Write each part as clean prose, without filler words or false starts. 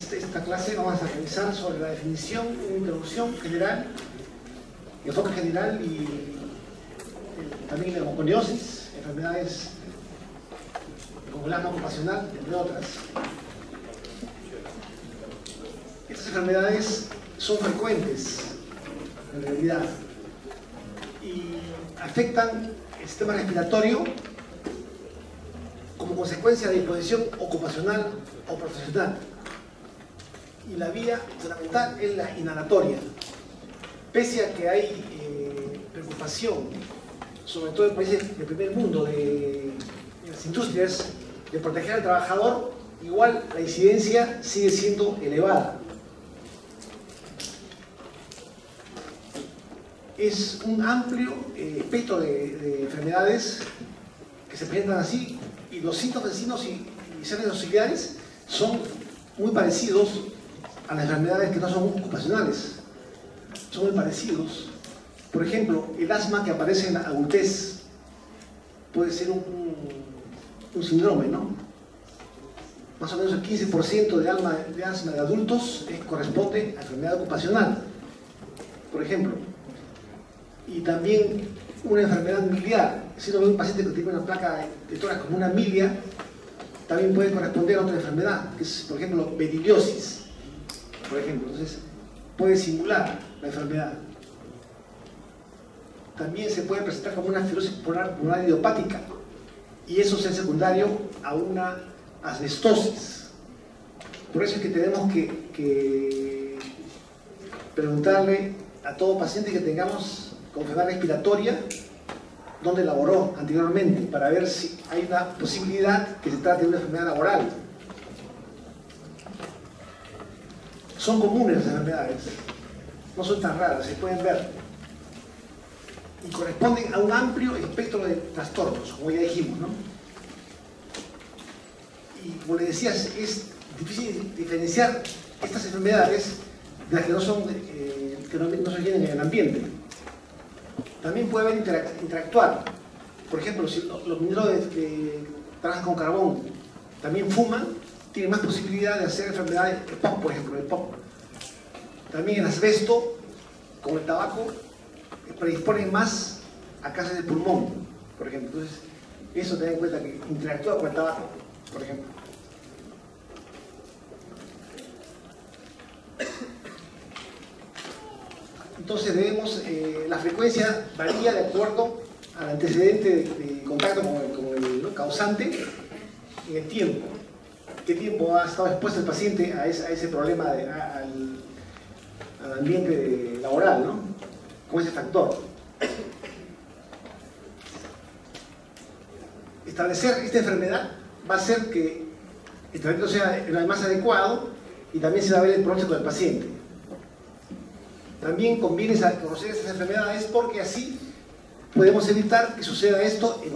Esta clase vamos a revisar sobre la definición, una introducción general, enfoque general y también la neumoconiosis, enfermedades como el asma ocupacional, entre otras. Estas enfermedades son frecuentes en realidad y afectan el sistema respiratorio como consecuencia de disposición ocupacional o profesional. Y la vía fundamental es la inhalatoria. Pese a que hay preocupación, sobre todo en países del primer mundo, en las industrias, de proteger al trabajador, igual la incidencia sigue siendo elevada. Es un amplio espectro de enfermedades que se presentan así, y los síntomas vecinos y seres auxiliares son muy parecidos a las enfermedades que no son ocupacionales. Son muy parecidos. Por ejemplo, el asma que aparece en la adultez puede ser un síndrome, ¿no? Más o menos el 15% de asma de adultos corresponde a enfermedad ocupacional, por ejemplo. Y también una enfermedad miliar. Si uno ve un paciente que tiene una placa de tórax como una milia, también puede corresponder a otra enfermedad, que es, por ejemplo, beriliosis. Por ejemplo, entonces puede simular la enfermedad. También se puede presentar como una fibrosis pulmonar idiopática, y eso es secundario a una asbestosis. Por eso es que tenemos que preguntarle a todo paciente que tengamos con enfermedad respiratoria dónde laboró anteriormente, para ver si hay una posibilidad que se trate de una enfermedad laboral. Son comunes las enfermedades, no son tan raras, se pueden ver y corresponden a un amplio espectro de trastornos, como ya dijimos, ¿no? Y como les decía, es difícil diferenciar estas enfermedades de las que no se tienen en el ambiente. También puede haber interactuar. Por ejemplo, si los mineros que trabajan con carbón también fuman, tienen más posibilidad de hacer enfermedades, el POC, por ejemplo, el POC. También el asbesto, como el tabaco, predisponen más a cáncer de pulmón, por ejemplo. Entonces, eso ten en cuenta, que interactúa con el tabaco, por ejemplo. Entonces debemos, la frecuencia varía de acuerdo al antecedente de contacto con el causante en el tiempo. ¿Qué tiempo ha estado expuesto el paciente a ese problema, al ambiente laboral, ¿no? Con ese factor? Establecer esta enfermedad va a hacer que el tratamiento sea el más adecuado y también se va a ver el pronóstico del paciente. También conviene conocer estas enfermedades porque así podemos evitar que suceda esto en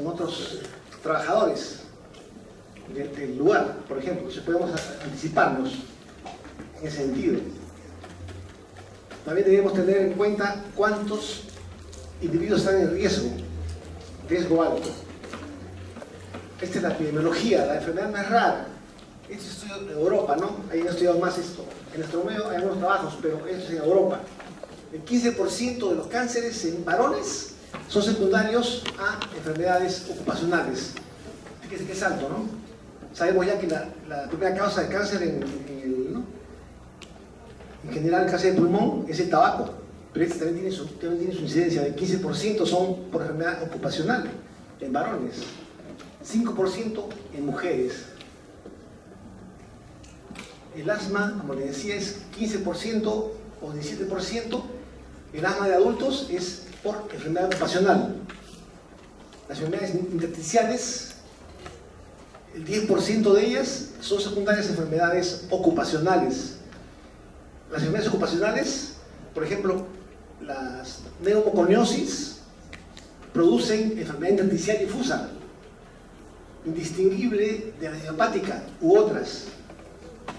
otros trabajadores del lugar, por ejemplo. Entonces podemos anticiparnos en ese sentido. También debemos tener en cuenta cuántos individuos están en riesgo alto. Esta es la epidemiología, la enfermedad más rara. Este es estudio de Europa, ¿no? Ahí he estudiado más esto. En nuestro medio hay algunos trabajos, pero eso es en Europa. El 15% de los cánceres en varones son secundarios a enfermedades ocupacionales. Fíjense que es alto, ¿no? Sabemos ya que la primera causa de cáncer en general, el cáncer de pulmón, es el tabaco, pero este también tiene su incidencia. El 15% son por enfermedad ocupacional en varones, 5% en mujeres. El asma, como les decía, es 15% o 17%. El asma de adultos es por enfermedad ocupacional. Las enfermedades intersticiales, el 10% de ellas son secundarias a enfermedades ocupacionales. Las enfermedades ocupacionales, por ejemplo, las neumoconiosis, producen enfermedad intersticial difusa, indistinguible de la idiopática u otras.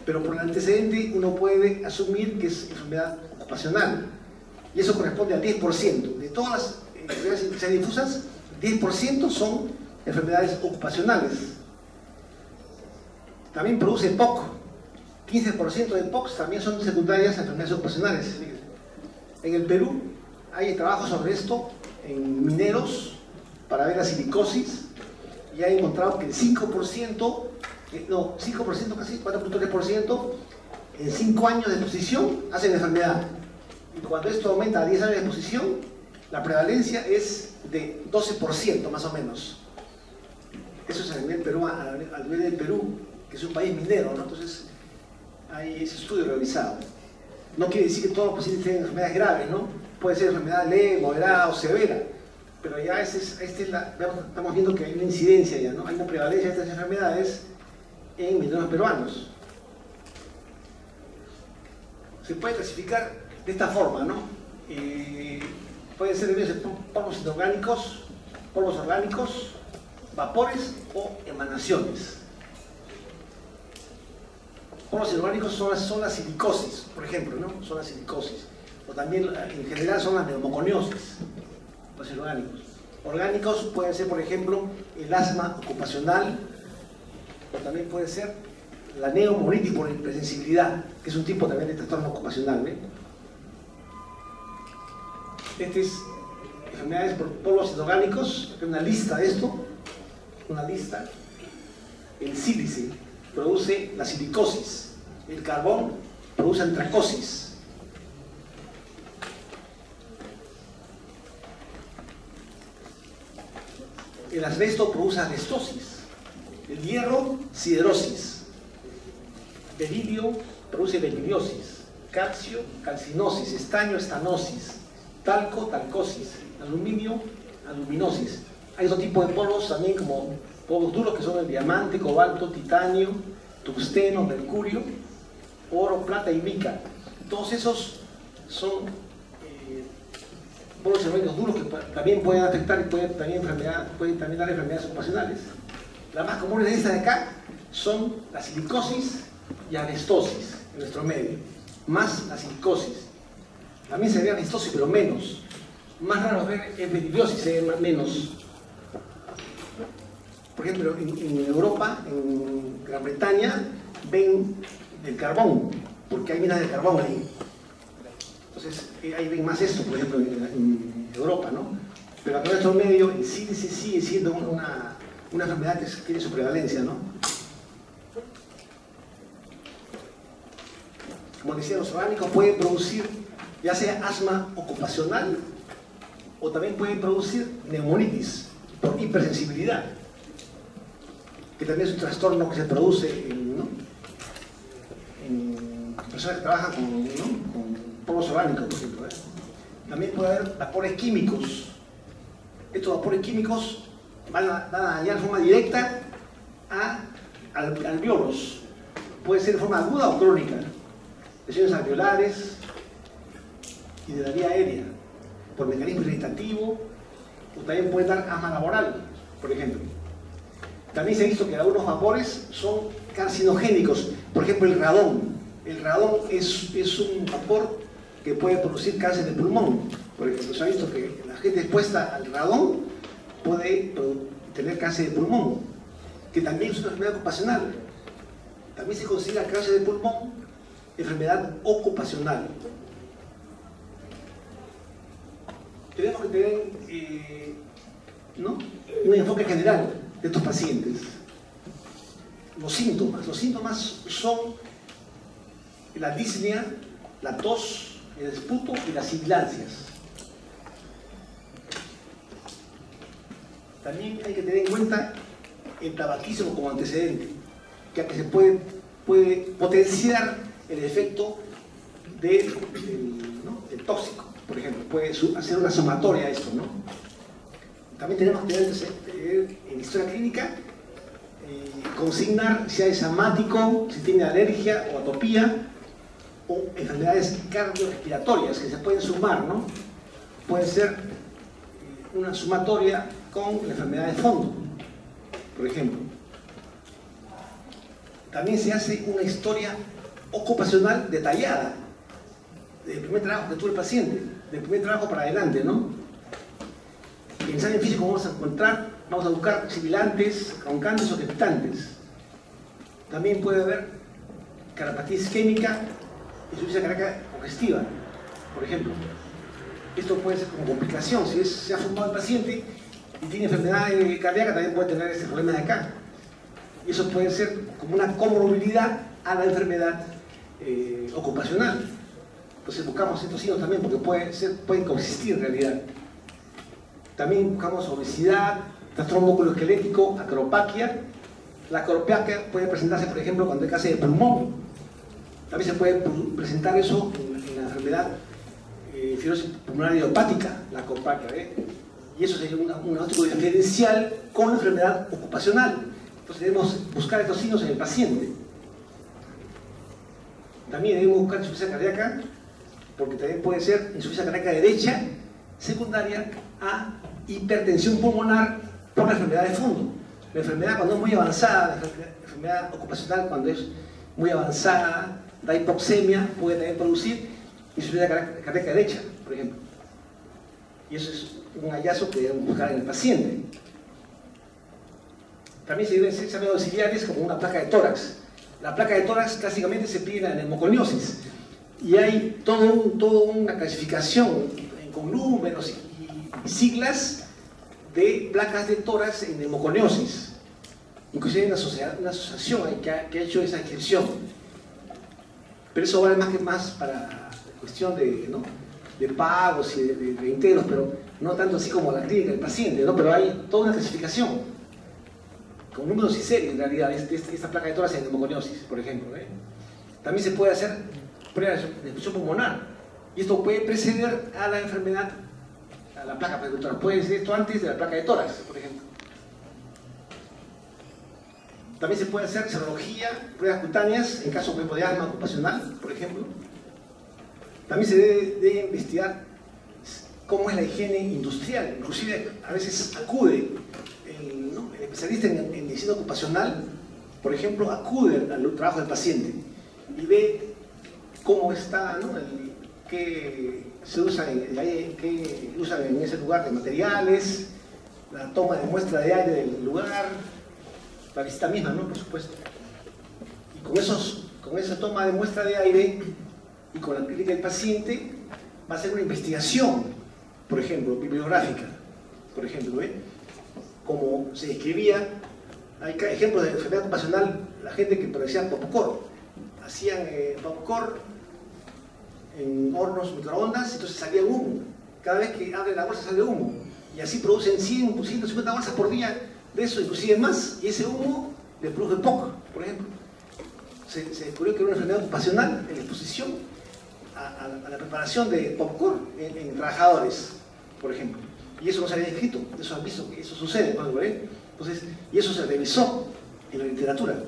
Pero por el antecedente uno puede asumir que es enfermedad ocupacional. Y eso corresponde al 10%. De todas las enfermedades intersticiales difusas, 10% son enfermedades ocupacionales. También produce POC, 15% de POCs también son secundarias a enfermedades ocupacionales. En el Perú hay trabajos sobre esto en mineros para ver la silicosis y han encontrado que el 5%, no, 5% casi, 4.3% en 5 años de exposición hacen enfermedad. Y cuando esto aumenta a 10 años de exposición, la prevalencia es de 12% más o menos. Eso es a nivel Perú, a nivel del Perú, que es un país minero, ¿no? Entonces hay ese estudio realizado. No quiere decir que todos los pacientes tienen enfermedades graves, ¿no? Puede ser enfermedad leve, moderada o severa, pero ya estamos viendo que hay una incidencia ya, ¿no? Hay una prevalencia de estas enfermedades en mineros peruanos. Se puede clasificar de esta forma, ¿no? Pueden ser polvos orgánicos, vapores o emanaciones. Polvos orgánicos son las silicosis, por ejemplo, ¿no? Son las silicosis. O también, en general, son las neumoconiosis, los orgánicos. Orgánicos pueden ser, por ejemplo, el asma ocupacional, o también puede ser la neumonitis por hipersensibilidad, que es un tipo también de trastorno ocupacional, ¿eh? Este es enfermedades por polvos inorgánicos, una lista de esto, una lista. El sílice produce la silicosis, el carbón produce antracosis. El asbesto produce asbestosis, el hierro, siderosis, berilio produce beriliosis, calcio, calcinosis, estaño, estanosis, talco, talcosis, aluminio, aluminosis. Hay otro tipo de polvos también, como polvos duros, que son el diamante, cobalto, titanio, tungsteno, mercurio, oro, plata y mica. Todos esos son polvos orgánicos duros que también pueden afectar y pueden también dar enfermedades ocupacionales. Las más comunes de estas de acá son la silicosis y asbestosis en nuestro medio, más la silicosis. También se ve asbestosis, pero menos. Más raro ver es beriliosis, se ve menos. Por ejemplo, en Europa, en Gran Bretaña, ven el carbón, porque hay minas de carbón ahí. Entonces, ahí ven más esto, por ejemplo, en Europa, ¿no? Pero acá en nuestro medio, el sílice sigue siendo una enfermedad que tiene su prevalencia, ¿no? Como decía, los orgánicos pueden producir ya sea asma ocupacional o también pueden producir neumonitis por hipersensibilidad, que también es un trastorno que se produce en personas que trabajan con polvos orgánicos, por ejemplo, ¿eh? También puede haber vapores químicos. Estos vapores químicos van a dañar de forma directa al alveolos. Puede ser de forma aguda o crónica. Lesiones alveolares y de la vía aérea, por mecanismo irritativo, o también puede dar asma laboral, por ejemplo. También se ha visto que algunos vapores son carcinogénicos, por ejemplo el radón. El radón es un vapor que puede producir cáncer de pulmón. Por ejemplo, se ha visto que la gente expuesta al radón puede tener cáncer de pulmón, que también es una enfermedad ocupacional. También se considera cáncer de pulmón enfermedad ocupacional. Tenemos que tener un enfoque general de estos pacientes. Los síntomas son la disnea, la tos, el esputo y las sibilancias. También hay que tener en cuenta el tabaquismo como antecedente, ya que se puede potenciar el efecto del tóxico, por ejemplo. Puede hacer una sumatoria a esto, ¿no? También tenemos que tener en historia clínica consignar si es asmático, si tiene alergia o atopía, o enfermedades cardiorrespiratorias que se pueden sumar, ¿no? Puede ser una sumatoria con la enfermedad de fondo, por ejemplo. También se hace una historia ocupacional detallada del primer trabajo que tuvo el paciente, del primer trabajo para adelante, ¿no? En el examen físico vamos a buscar sibilantes, roncantes o crepitantes. También puede haber cardiopatía isquémica, insuficiencia cardíaca congestiva, por ejemplo. Esto puede ser como complicación. Si se ha formado el paciente y tiene enfermedad cardíaca, también puede tener este problema de acá. Y eso puede ser como una comorbilidad a la enfermedad ocupacional. Entonces buscamos estos signos también porque pueden coexistir en realidad. También buscamos obesidad, trastorno musculoesquelético, acropaquia. La acropaquia puede presentarse, por ejemplo, cuando hay cáncer de pulmón. También se puede presentar eso en la enfermedad fibrosis pulmonar idiopática, la acropaquia, y eso sería un diagnóstico diferencial con la enfermedad ocupacional. Entonces debemos buscar estos signos en el paciente. También debemos buscar insuficiencia cardíaca, porque también puede ser insuficiencia cardíaca derecha secundaria a hipertensión pulmonar por la enfermedad de fondo. La enfermedad cuando es muy avanzada, la enfermedad ocupacional cuando es muy avanzada, da hipoxemia, puede también producir insuficiencia cardíaca derecha, por ejemplo. Y eso es un hallazgo que debemos buscar en el paciente. También se deben hacer exámenes auxiliares como una placa de tórax. La placa de tórax clásicamente se pide en la neumoconiosis. Y hay toda una clasificación con números y siglas de placas de tórax en neumoconiosis. Inclusive hay una asociación que ha hecho esa inscripción. Pero eso vale más para cuestión de pagos y de integros, pero no tanto así como la clínica del paciente, ¿no? Pero hay toda una clasificación con números y series en realidad de esta placa de tórax en neumoconiosis, por ejemplo. También se puede hacer pruebas de expresión pulmonar y esto puede preceder a la enfermedad, a la placa de tórax. Puede ser esto antes de la placa de tórax, por ejemplo. También se puede hacer serología, pruebas cutáneas en caso de asma ocupacional, por ejemplo. También se debe investigar cómo es la higiene industrial. Inclusive a veces acude el especialista en medicina ocupacional, por ejemplo, acude al trabajo del paciente y ve cómo está, ¿no? Qué se usa qué usan en ese lugar de materiales, la toma de muestra de aire del lugar, la visita misma, ¿no? Por supuesto. Y con esa toma de muestra de aire y con la clínica del paciente va a hacer una investigación, por ejemplo, bibliográfica, por ejemplo, como se describía. Hay ejemplos de enfermedad ocupacional, la gente que padecía popcorn, hacían popcorn en hornos microondas, entonces salía humo. Cada vez que abre la bolsa sale humo, y así producen 100, 150 bolsas por día de eso, inclusive más, y ese humo le produce POC, por ejemplo. Se descubrió que era una enfermedad ocupacional en la exposición a la preparación de popcorn en trabajadores, por ejemplo. Y eso no se había escrito, eso han visto que eso sucede, ¿no? Entonces, y eso se revisó en la literatura.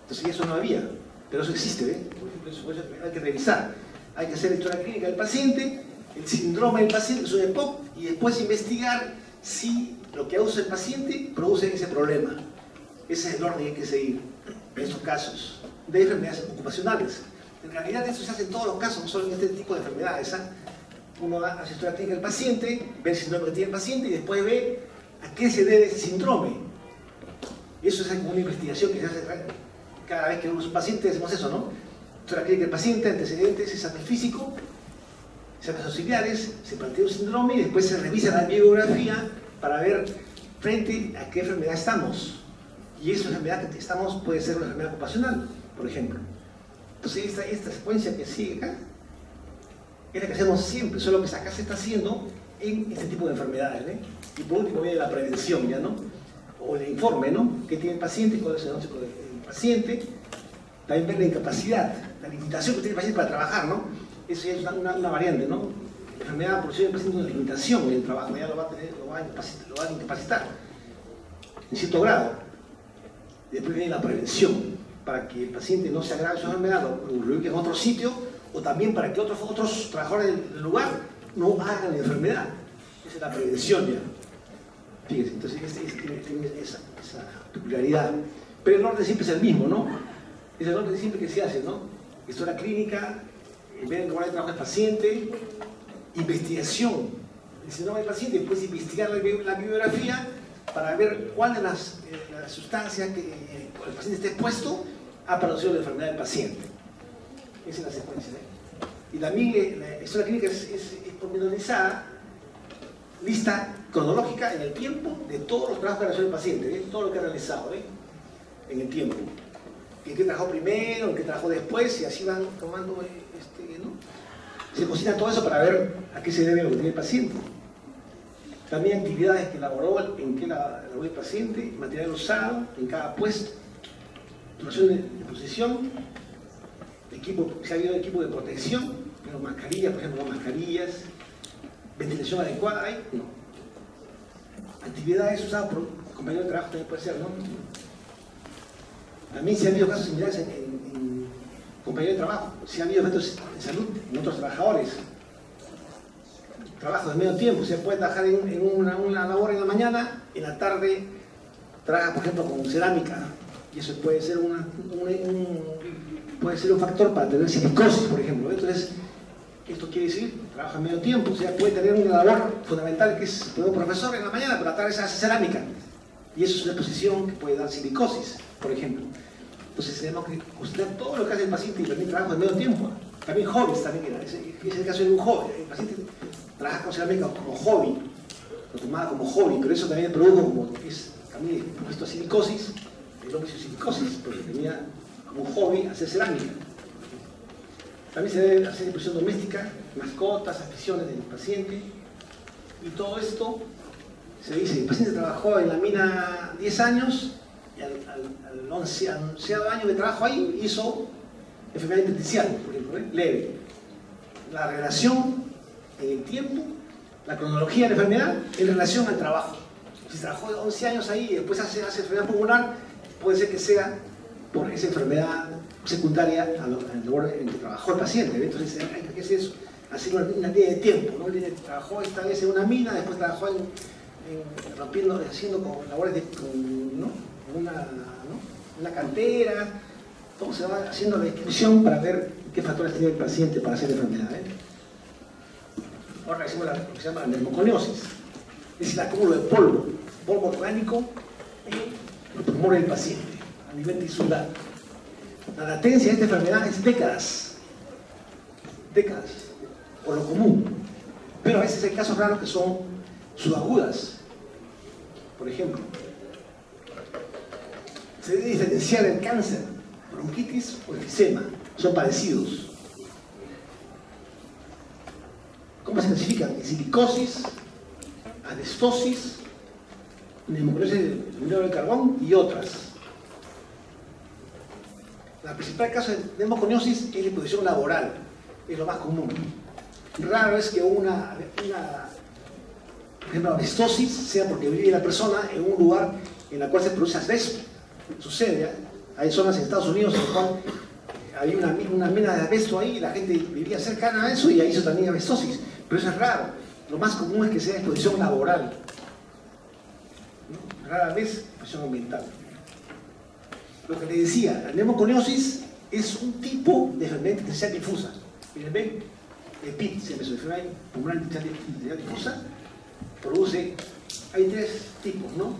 Entonces, y eso no había, pero eso existe, Por ejemplo, eso hay que revisar. Hay que hacer la historia clínica del paciente, el síndrome del paciente, su EPOC, y después investigar si lo que usa el paciente produce ese problema. Ese es el orden que hay que seguir en estos casos de enfermedades ocupacionales. En realidad eso se hace en todos los casos, no solo en este tipo de enfermedades. Uno hace historia clínica del paciente, ve el síndrome que tiene el paciente y después ve a qué se debe ese síndrome. Eso es como una investigación que se hace cada vez que vemos un paciente, hacemos eso, ¿no? Historia clínica del paciente, antecedentes, examen físico, exámenes auxiliares, se plantea un síndrome y después se revisa la bibliografía para ver frente a qué enfermedad estamos. Y esa enfermedad que estamos puede ser una enfermedad ocupacional, por ejemplo. Entonces esta secuencia que sigue acá es la que hacemos siempre, solo que acá se está haciendo en este tipo de enfermedades, Y por último viene la prevención, ¿ya no? O el informe, ¿no? ¿Qué tiene el paciente? ¿Cuál es el diagnóstico del paciente? También ver la incapacidad, la limitación que tiene el paciente para trabajar, ¿no? Eso ya es una variante, ¿no? La enfermedad por sí del paciente una limitación en el trabajo, ya lo va a incapacitar en cierto grado. Después viene la prevención, para que el paciente no se agrave su enfermedad, lo ubique en otro sitio, o también para que otros trabajadores del lugar no hagan la enfermedad. Esa es la prevención ya. Fíjense, entonces tiene esa peculiaridad. Pero el orden siempre es el mismo, ¿no? Es el orden siempre que se hace, ¿no? Historia clínica, ver cómo el trabajo del paciente, investigación. El síndrome del paciente, después investigar la bibliografía para ver cuál de las sustancias que el paciente esté expuesto ha producido la enfermedad del paciente. Esa es la secuencia. Y también la historia clínica es pormenorizada, lista cronológica en el tiempo de todos los trabajos que realizó el paciente, todo lo que ha realizado en el tiempo. El que trabajó primero, el que trabajó después, y así van tomando, ¿no? Se cocina todo eso para ver a qué se debe lo que tiene el paciente. También actividades que elaboró, en qué elaboró el paciente, material usado en cada puesto, duración de posición, equipo, si ha habido equipo de protección, pero mascarillas, por ejemplo, no mascarillas, ventilación adecuada, ¿hay? No. Actividades usadas por compañeros de trabajo también puede ser, ¿no? También si ha habido casos similares en compañeros de trabajo, si ha habido efectos de salud en otros trabajadores, trabajo de medio tiempo, se puede trabajar en una labor en la mañana, en la tarde trabaja, por ejemplo, con cerámica, y eso puede ser puede ser un factor para tener silicosis, por ejemplo. Entonces, esto quiere decir, trabaja en medio tiempo, o sea, puede tener una labor fundamental que es un profesor en la mañana, pero a la tarde se hace cerámica, y eso es una exposición que puede dar silicosis, por ejemplo. Entonces tenemos que considerar todo lo que hace el paciente y también trabajo en medio tiempo. También hobbies, también ese es el caso de un hobby. El paciente trabaja con cerámica como hobby, lo tomaba como hobby, pero eso también produjo como es también puesto a silicosis, el hombre hizo silicosis, porque tenía como hobby hacer cerámica. También se debe hacer exposición doméstica, mascotas, aficiones del paciente, y todo esto se dice, el paciente trabajó en la mina 10 años, y al 11º año de trabajo ahí hizo enfermedad intersticial, por ejemplo, leve. La relación en el tiempo, la cronología de la enfermedad en relación al trabajo. Si trabajó 11 años ahí y después hace enfermedad pulmonar, puede ser que sea por esa enfermedad secundaria al lugar en que trabajó el paciente. Entonces hay que hacer eso, hacer una línea de tiempo, ¿no? Trabajó esta vez en una mina, después trabajó rompiendo, haciendo con labores ¿no? Una cantera. Todo se va haciendo la descripción para ver qué factores tiene el paciente para hacer enfermedad. Ahora hacemos lo que se llama la neumoconiosis, es decir, el acúmulo de polvo orgánico en los pulmones del paciente a nivel tisular. La latencia de esta enfermedad es décadas, por lo común, pero a veces hay casos raros que son subagudas. Por ejemplo, se debe diferenciar el cáncer, bronquitis o enfisema, son parecidos. ¿Cómo se clasifican? Silicosis, anestosis, neumoconiosis del mineral del carbón y otras. La principal causa de neumoconiosis es la exposición laboral, es lo más común. Raro es que por ejemplo, anestosis sea porque vive la persona en un lugar en el cual se produce asbesto. Sucede, hay zonas en Estados Unidos en las cuales había una mina de asbesto ahí y la gente vivía cercana a eso y ahí hizo también asbestosis. Pero eso es raro. Lo más común es que sea exposición laboral, ¿no? Rara vez exposición ambiental. Lo que le decía, la neumoconiosis es un tipo de enfermedad intersticial difusa. Miren, ven, EPID, se me enfermedad pulmonar intersticial difusa, produce, hay 3 tipos, ¿no?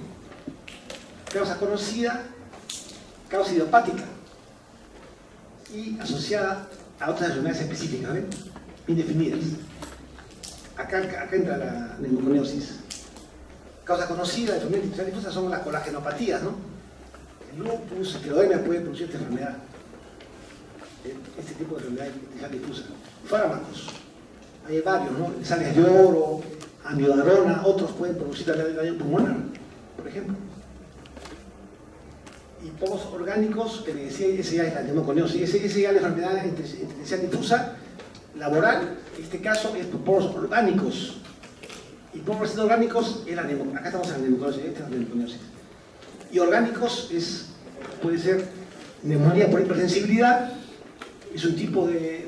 Causa conocida, causa idiopática y asociada a otras enfermedades específicas, ¿ven? Indefinidas. Acá entra la neumoconiosis. Causa conocida de enfermedad intersticial difusa son las colagenopatías, ¿no? El lupus, esclerodermia puede producir esta enfermedad, este tipo de enfermedad intersticial difusa. Fármacos, hay varios, ¿no? Sales de oro, amiodarona, otros pueden producir daño pulmonar, por ejemplo. Y polvos orgánicos, que le decía, ese ya es la neumoconiosis, ese ya es la enfermedad intersticial difusa laboral, en este caso es por polvos orgánicos. Y polvos orgánicos es la neumoconiosis, acá estamos en la neumoconiosis, esta es la neumoconiosis. Y orgánicos puede ser neumonía por hipersensibilidad, es un tipo de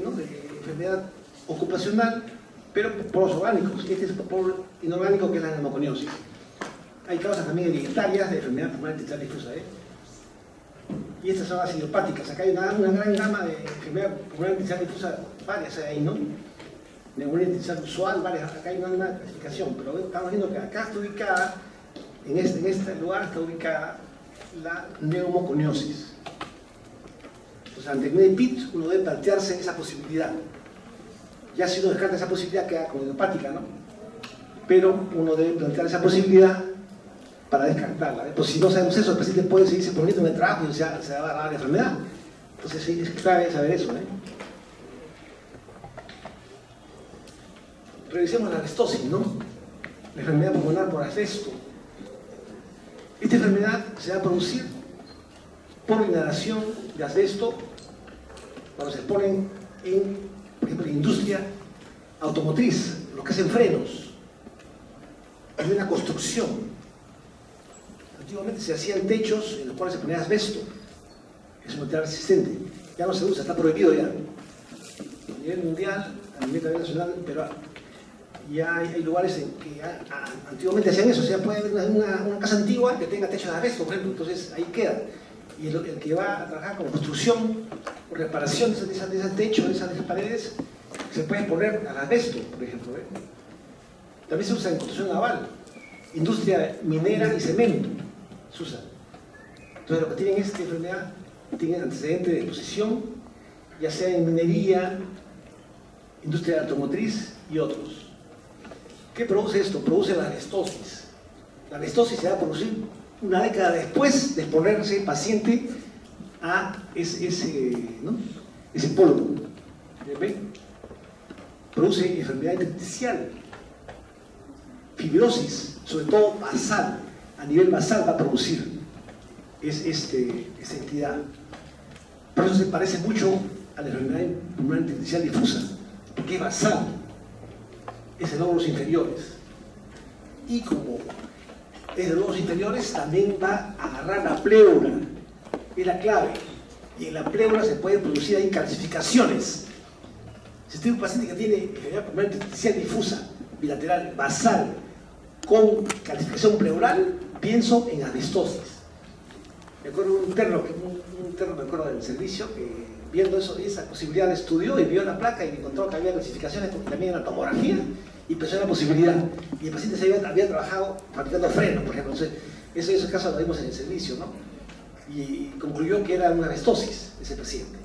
enfermedad ocupacional, pero polvos orgánicos. Este es el polvo inorgánico que es la neumoconiosis. Hay causas también hereditarias de enfermedad pulmonar intersticial difusa, y estas son las idiopáticas. Acá hay una gran gama de enfermedad pulmonar intersticial difusa, varias hay ahí, ¿no? Neumonía intersticial usual, varias. Acá hay una clasificación, pero estamos viendo que acá está ubicada, en este lugar está ubicada la neumoconiosis. Entonces, ante el PIT, uno debe plantearse esa posibilidad. Ya si uno descarta esa posibilidad, queda como idiopática, ¿no? Pero uno debe plantear esa posibilidad para descartarla. Pues si no sabemos eso, el paciente puede seguirse poniendo en el trabajo y se va a dar la enfermedad. Entonces, sí, es clave saber eso, ¿eh? Revisemos la asbestosis, ¿no? La enfermedad pulmonar por asbesto. Esta enfermedad se va a producir por inhalación de asbesto cuando se exponen en, por ejemplo, en industria automotriz, los que hacen frenos. Hay una construcción. Antiguamente se hacían techos en los cuales se ponía asbesto. Es un material resistente. Ya no se usa, está prohibido ya. A nivel mundial, a nivel nacional, pero ya hay lugares en que antiguamente hacían eso. O sea, puede haber una casa antigua que tenga techo de asbesto, por ejemplo, entonces ahí queda. Y el que va a trabajar con construcción o reparación de ese techo, de esas paredes, se puede poner al asbesto, por ejemplo. También se usa en construcción naval, industria minera y cemento. Se usa. Entonces, lo que tienen esta enfermedad, tienen antecedentes de exposición, ya sea en minería, industria automotriz y otros. ¿Qué produce esto? Produce la asbestosis. La asbestosis se va a producir una década después de exponerse el paciente a ese polvo. ¿Ven? Produce enfermedad intersticial, fibrosis, sobre todo basal, a nivel basal va a producir esta entidad. Por eso se parece mucho a la enfermedad pulmonar intersticial difusa, porque es basal, es de lóbulos inferiores. Y como es de lóbulos inferiores, también va a agarrar la pleura, es la clave. Y en la pleura se pueden producir ahí calcificaciones. Si usted es un paciente que tiene enfermedad pulmonar intersticial difusa, bilateral, basal, con calcificación pleural, pienso en asbestosis. Me acuerdo de un interno, me acuerdo del servicio, que viendo esa posibilidad estudió y vio la placa y encontró que había calcificaciones también en la tomografía y pensó en la posibilidad. Y el paciente había trabajado fabricando frenos, por ejemplo. Entonces, esos casos lo vimos en el servicio, ¿no? Y concluyó que era una asbestosis ese paciente.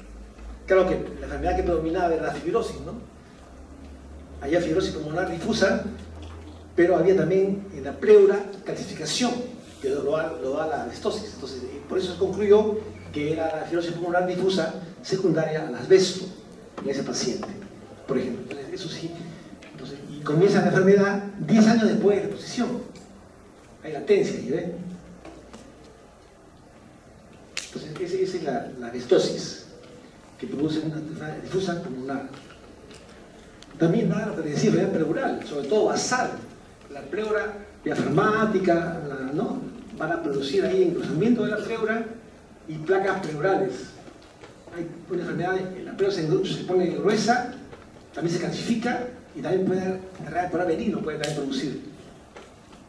Claro que la enfermedad que predominaba era la fibrosis, ¿no? Había fibrosis pulmonar difusa, pero había también en la pleura calcificación, que lo da la asbestosis. Entonces, por eso se concluyó que era la fibrosis pulmonar difusa secundaria al asbesto en ese paciente, por ejemplo. Entonces, eso sí. Entonces, y comienza la enfermedad 10 años después de la exposición. Hay latencia, ¿ven? Entonces, esa es la asbestosis que produce una enfermedad difusa pulmonar. También da lo que le decía, enfermedad pleural, sobre todo basal. La pleura diafragmática, ¿no? Van a producir ahí engrosamiento de la pleura y placas pleurales. Hay una enfermedad, la pleura se pone gruesa, también se calcifica y también puede reaccionar veneno, puede también producir.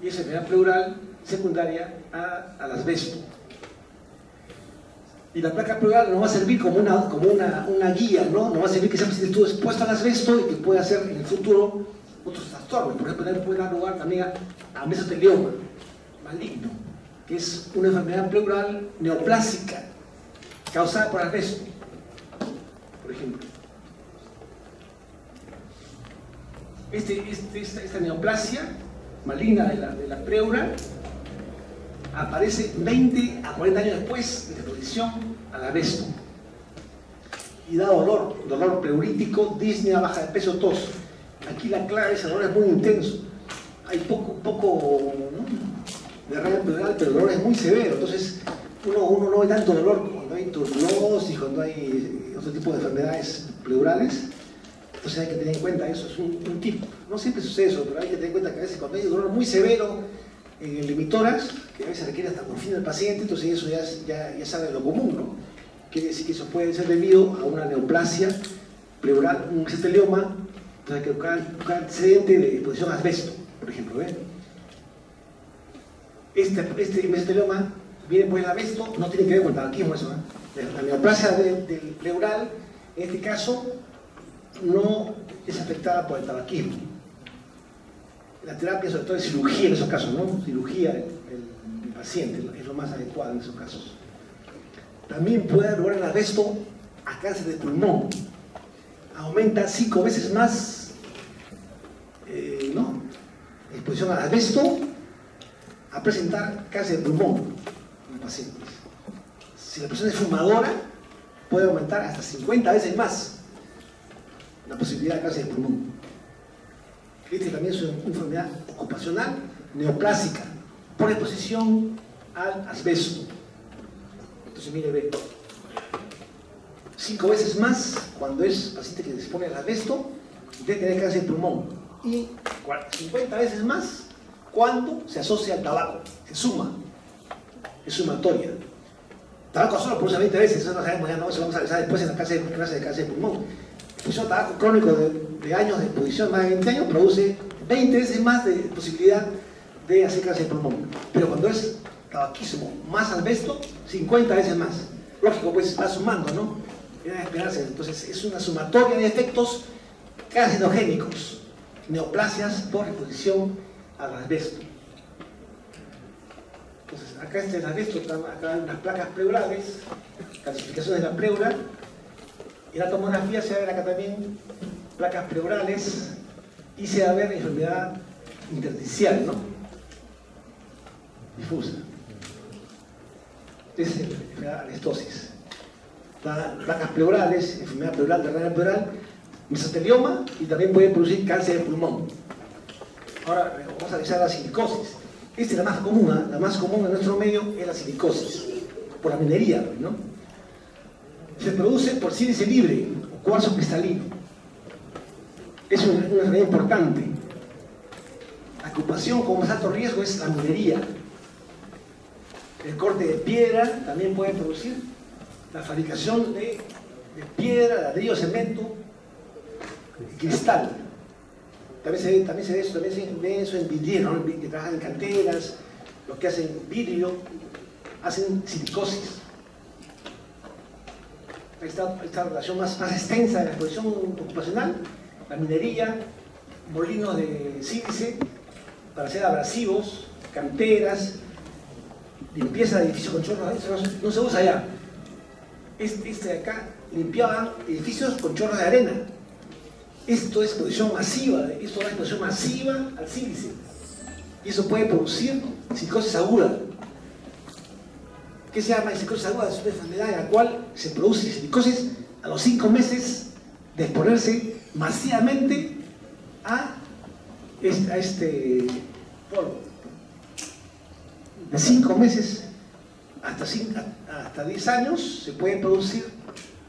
Y esa enfermedad pleural secundaria al asbesto. Y la placa pleural nos va a servir como una guía, ¿no? Nos va a servir que ese paciente estuvo expuesto al asbesto y que puede hacer en el futuro otros trastornos. Por ejemplo, puede dar lugar también a mesotelioma maligno, que es una enfermedad pleural neoplásica causada por asbesto, por ejemplo. Esta neoplasia maligna de la pleura aparece 20 a 40 años después de la exposición al asbesto y da dolor pleurítico, disnea, baja de peso, tos. Aquí la clave, ese dolor es muy intenso. Hay poco ¿no? de raya pleural, pero el dolor es muy severo. Entonces, uno no ve tanto dolor cuando hay tuberculosis, cuando hay otro tipo de enfermedades pleurales. Entonces hay que tener en cuenta eso, es un tip. No siempre sucede eso, pero hay que tener en cuenta que a veces cuando hay dolor muy severo en el limitoras, que a veces requiere hasta morfina del paciente, entonces eso ya sale de lo común, ¿no? Quiere decir que eso puede ser debido a una neoplasia pleural, un mesotelioma, entonces hay que buscar antecedente de exposición a asbesto, por ejemplo, ¿ven? Este mesotelioma viene por el asbesto, no tiene que ver con el tabaquismo eso, ¿eh? La neoplasia del pleural, en este caso, no es afectada por el tabaquismo. La terapia, sobre todo en cirugía en esos casos, ¿no? Cirugía del paciente es lo más adecuado en esos casos. También puede dar lugar al asbesto a cáncer de pulmón. Aumenta 5 veces más exposición al asbesto a presentar cáncer de pulmón en los pacientes. Si la persona es fumadora, puede aumentar hasta 50 veces más la posibilidad de cáncer de pulmón. Este también es una enfermedad ocupacional neoplásica por exposición al asbesto. Entonces, mire, ve, 5 veces más cuando es paciente que se expone al asbesto de tener cáncer de pulmón, y 50 veces más cuando se asocia al tabaco, se suma, es sumatoria. Tabaco solo produce 20 veces, eso no sabemos, ya no, eso vamos a ver después en la clase de cáncer de pulmón. Exposición al tabaco crónico de años de exposición, más de 20 años, produce 20 veces más de posibilidad de hacer cáncer de pulmón. Pero cuando es tabaquismo más asbesto, 50 veces más. Lógico, pues va sumando, ¿no? Era de esperarse. Entonces es una sumatoria de efectos carcinogénicos, neoplasias por exposición al asbesto. Entonces acá este es el asbesto, acá hay unas placas pleurales, calcificación de la pleura. En la tomografía se va a ver acá también placas pleurales y se va a ver enfermedad intersticial, ¿no? Difusa. Es la enfermedad alestosis. Placas pleurales, enfermedad pleural, terrena pleural, mesotelioma, y también puede producir cáncer de pulmón. Ahora vamos a revisar la silicosis. Esta es la más común, ¿eh? La más común en nuestro medio es la silicosis, por la minería, ¿no? Se produce por sílice libre o cuarzo cristalino. Es una enfermedad importante. La ocupación con más alto riesgo es la minería. El corte de piedra también puede producir la fabricación de piedra, ladrillo, cemento y cristal. También se ve eso en vidrio, ¿no? Que trabajan en canteras, los que hacen vidrio, hacen silicosis. Esta relación más extensa de la exposición ocupacional, la minería, molinos de sílice para hacer abrasivos, canteras, limpieza de edificios con chorros, no se usa ya. Este de acá limpiaban edificios con chorros de arena. Esto es exposición masiva, esto da exposición masiva al sílice. Y eso puede producir psicosis aguda. ¿Qué se llama psicosis aguda? Es una enfermedad en la cual se produce psicosis a los 5 meses de exponerse masivamente a este polvo. De 5 meses hasta 10 años se puede producir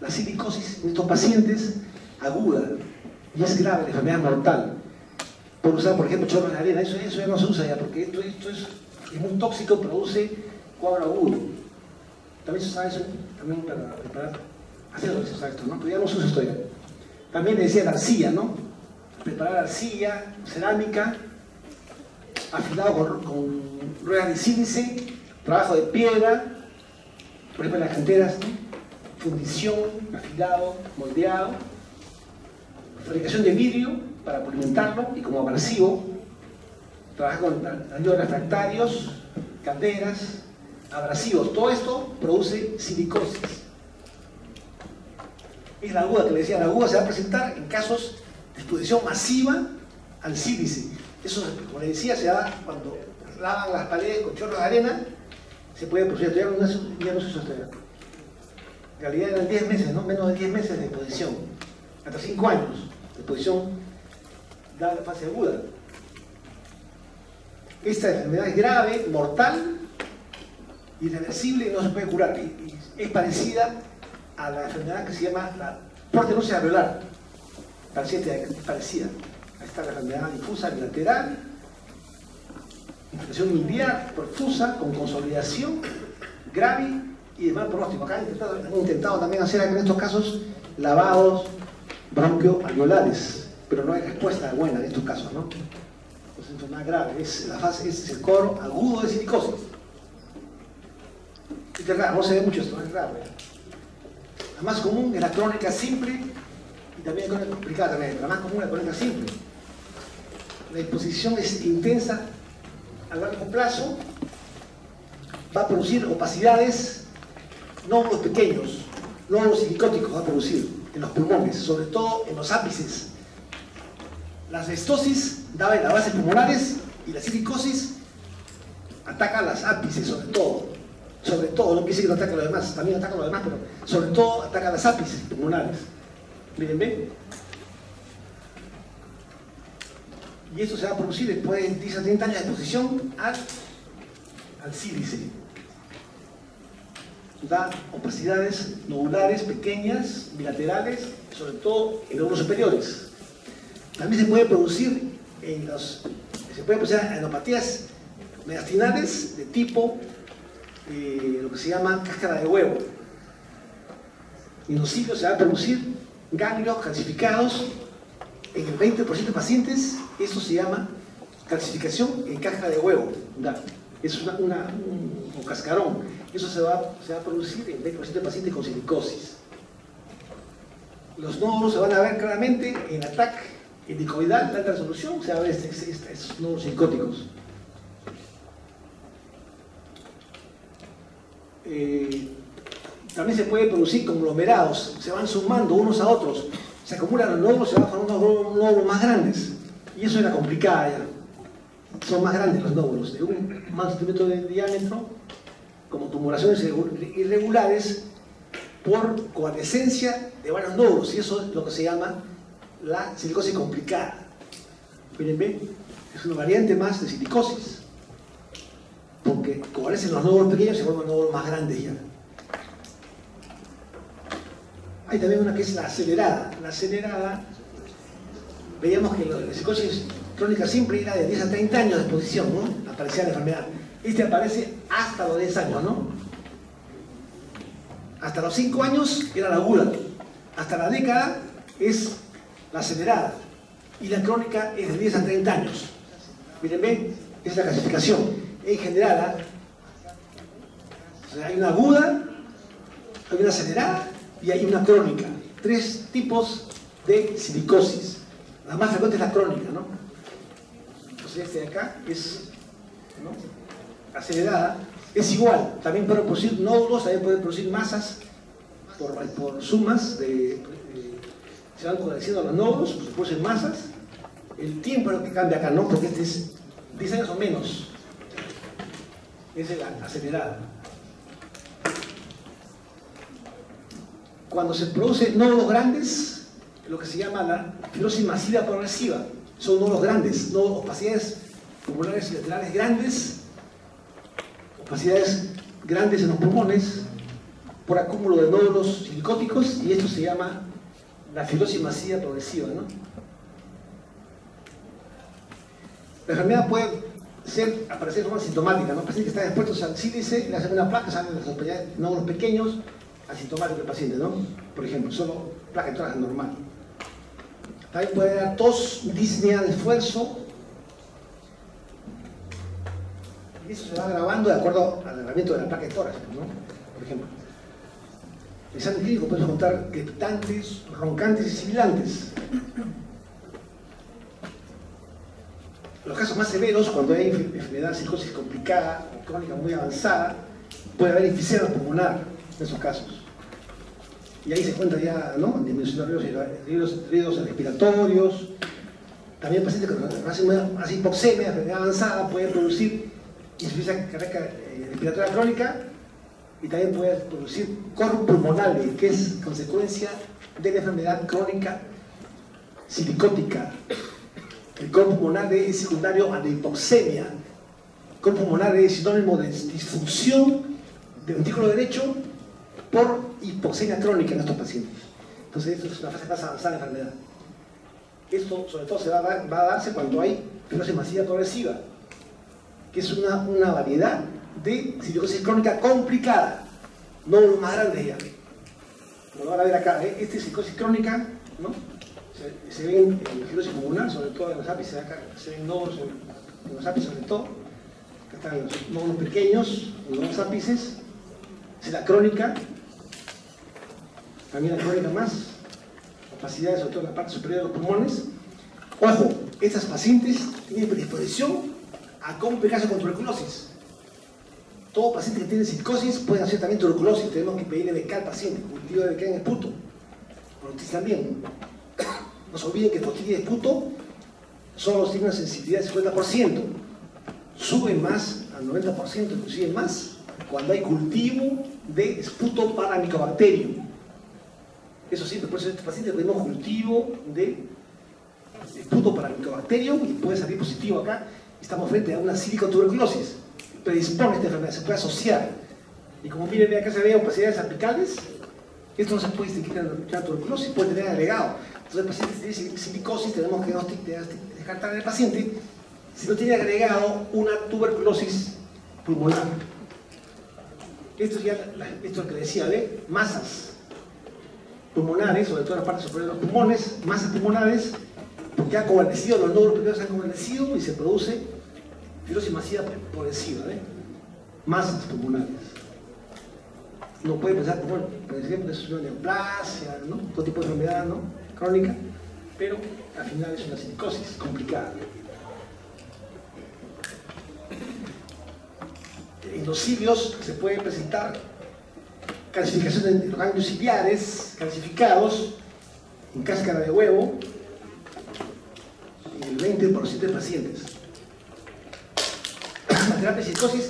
la silicosis en estos pacientes aguda, y es grave, la enfermedad mortal. Por usar, por ejemplo, chorros de arena, eso ya no se usa ya, porque esto es muy tóxico, produce cuadro agudo. También se usa eso también para preparar acero, se usa esto, ¿no? Pero ya no se usa esto ya. También le decía la arcilla, ¿no? Preparar arcilla, cerámica, afilado con ruedas de sílice, trabajo de piedra, por ejemplo en las canteras, ¿no? Fundición, afilado, moldeado, fabricación de vidrio para pulimentarlo y como abrasivo, trabajar con ayuda de refractarios, calderas, abrasivos. Todo esto produce silicosis. Es la aguda que le decía, la aguda se va a presentar en casos de exposición masiva al sílice. Eso, como le decía, se da cuando lavan las paredes con chorros de arena, se puede producir. Ya no se usa esto. En realidad eran 10 meses, ¿no? Menos de 10 meses de exposición. Hasta 5 años de exposición da la fase aguda. Esta enfermedad es grave, mortal, irreversible y no se puede curar. Y es parecida a la enfermedad que se llama la portenosis alveolar. Es parecida. Ahí está la enfermedad difusa bilateral, infección miliar profusa con consolidación grave y de mal pronóstico. Acá han intentado también hacer en estos casos lavados bronquioalveolares, pero no hay respuesta buena en estos casos, ¿no? Es enfermedad grave, es el cuadro agudo de silicosis. Es raro, no se ve mucho esto, es raro. La más común es la crónica simple y también la complicada también, pero la más común es la crónica simple. La exposición es intensa a largo plazo, va a producir opacidades, nódulos pequeños, nódulos silicóticos va a producir en los pulmones, sobre todo en los ápices. La asbestosis da en las bases pulmonares y la silicosis ataca las ápices, sobre todo, no quiere decir que no ataca a los demás, también ataca a los demás, pero sobre todo ataca las ápices pulmonares. Miren, ¿ven? Y esto se va a producir después de 10 a 30 años de exposición al sílice. Da opacidades nodulares pequeñas, bilaterales, sobre todo en los superiores. También se puede producir adenopatías mediastinales de tipo lo que se llama cáscara de huevo. En los ciclos se va a producir ganglios calcificados en el 20% de pacientes. Eso se llama calcificación en cáscara de huevo. Es un cascarón. Eso se va a producir en el 20% de pacientes con silicosis. Los nódulos se van a ver claramente en la TAC helicoidal de alta resolución. Se va a ver estos nódulos silicóticos. También se puede producir conglomerados, se van sumando unos a otros, se acumulan los nódulos, se van formando nódulos más grandes, y eso era complicado ya. Son más grandes los nódulos, de más de 1 centímetro de diámetro, como tumoraciones irregulares por coalescencia de varios nódulos, y eso es lo que se llama la silicosis complicada. Miren, ¿ven? Es una variante más de silicosis, porque coalescen los nódulos pequeños y se forman nódulos más grandes ya. Hay también una que es la acelerada. La acelerada, veíamos que la silicosis crónica siempre era de 10 a 30 años de exposición, ¿no? Aparecía la enfermedad. Este aparece hasta los 10 años, ¿no? Hasta los 5 años era la aguda. Hasta la década es la acelerada. Y la crónica es de 10 a 30 años. Miren, ven, es la clasificación. En general, o sea, hay una aguda, hay una acelerada y hay una crónica. 3 tipos de silicosis. La más frecuente es la crónica, ¿no? Entonces este de acá es, ¿no?, acelerada. Es igual, también puede producir nódulos, también puede producir masas por sumas se van conociendo los nódulos, se producen masas. El tiempo es lo que cambia acá, ¿no? Porque este es 10 años o menos. Es la acelerada. Cuando se producen nódulos grandes, lo que se llama la fibrosis masiva progresiva, son nódulos grandes, opacidades pulmonares y laterales grandes, opacidades grandes en los pulmones por acúmulo de nódulos silicóticos, y esto se llama la fibrosis masiva progresiva, ¿no? La enfermedad puede aparecer de forma sintomática, ¿no? Pacientes que están expuestos al sílice, le hacen una placa, salen los nódulos pequeños, asintomático del paciente, ¿no? Por ejemplo, solo placa de tórax normal. También puede dar tos, disnea de esfuerzo. Y eso se va agravando de acuerdo al agravamiento de la placa de tórax, ¿no? Por ejemplo. El examen clínico puede encontrar crepitantes, roncantes y sibilantes. Los casos más severos, cuando hay enfermedad psicosis complicada o crónica muy avanzada, puede haber enfisema pulmonar en esos casos. Y ahí se encuentra ya, ¿no?, disminución de riesgos respiratorios. También pacientes que hacen hipoxemia, enfermedad avanzada, pueden producir insuficiencia cardíaca respiratoria crónica, y también puede producir cor pulmonale, que es consecuencia de la enfermedad crónica silicótica. El cor pulmonale es secundario a la hipoxemia. El cor pulmonale es sinónimo de disfunción del ventrículo derecho por hipoxemia crónica en estos pacientes. Entonces, esto es una fase más avanzada de la enfermedad. Esto, sobre todo, se va a darse cuando hay fibrosis masiva progresiva, que es una variedad de silicosis crónica complicada, no lo más grande ya. Como lo van a ver acá, esta es silicosis crónica, ¿no? Se ven en fibrosis pulmonar, sobre todo en los ápices, acá se ven nódulos en los ápices, sobre todo. Acá están los nódulos pequeños en los ápices. Es la crónica, también la crónica más, opacidades sobre todo en la parte superior de los pulmones. Ojo, estas pacientes tienen predisposición a complicarse con tuberculosis. todo paciente que tiene silicosis puede hacer también tuberculosis. Tenemos que pedirle BK al paciente, cultivo de BK en esputo. Frotitis también. No se olviden que frotitis de esputo solo tiene una sensibilidad del 50%. Sube más al 90%, inclusive más, cuando hay cultivo de esputo para micobacterio. Eso sí, por eso este paciente tenemos cultivo de esputo para micobacterio y puede salir positivo acá. Estamos frente a una silicotuberculosis. Predispone esta enfermedad, se puede asociar. Y como miren, acá se ve opacidades apicales. Esto no se puede distinguir en la tuberculosis, puede tener agregado. Entonces, el paciente que tiene silicosis, tenemos que descartar en el paciente si no tiene agregado una tuberculosis pulmonar. Esto es lo que decía, ¿ve? Masas pulmonares, sobre todo en la parte superior de los pulmones, masas pulmonares, porque ha convalecido, los nódulos pequeños han convalecido y se produce fibrosis masiva progresiva, ¿ve? Masas pulmonares. No puede pensar, bueno, por ejemplo, es una neoplasia, ¿no? Todo tipo de enfermedad, ¿no? Crónica, pero al final es una silicosis complicada. En los cilios se puede presentar calcificación de los ganglios ciliares calcificados en cáscara de huevo en el 20% de pacientes. La terapia de silicosis,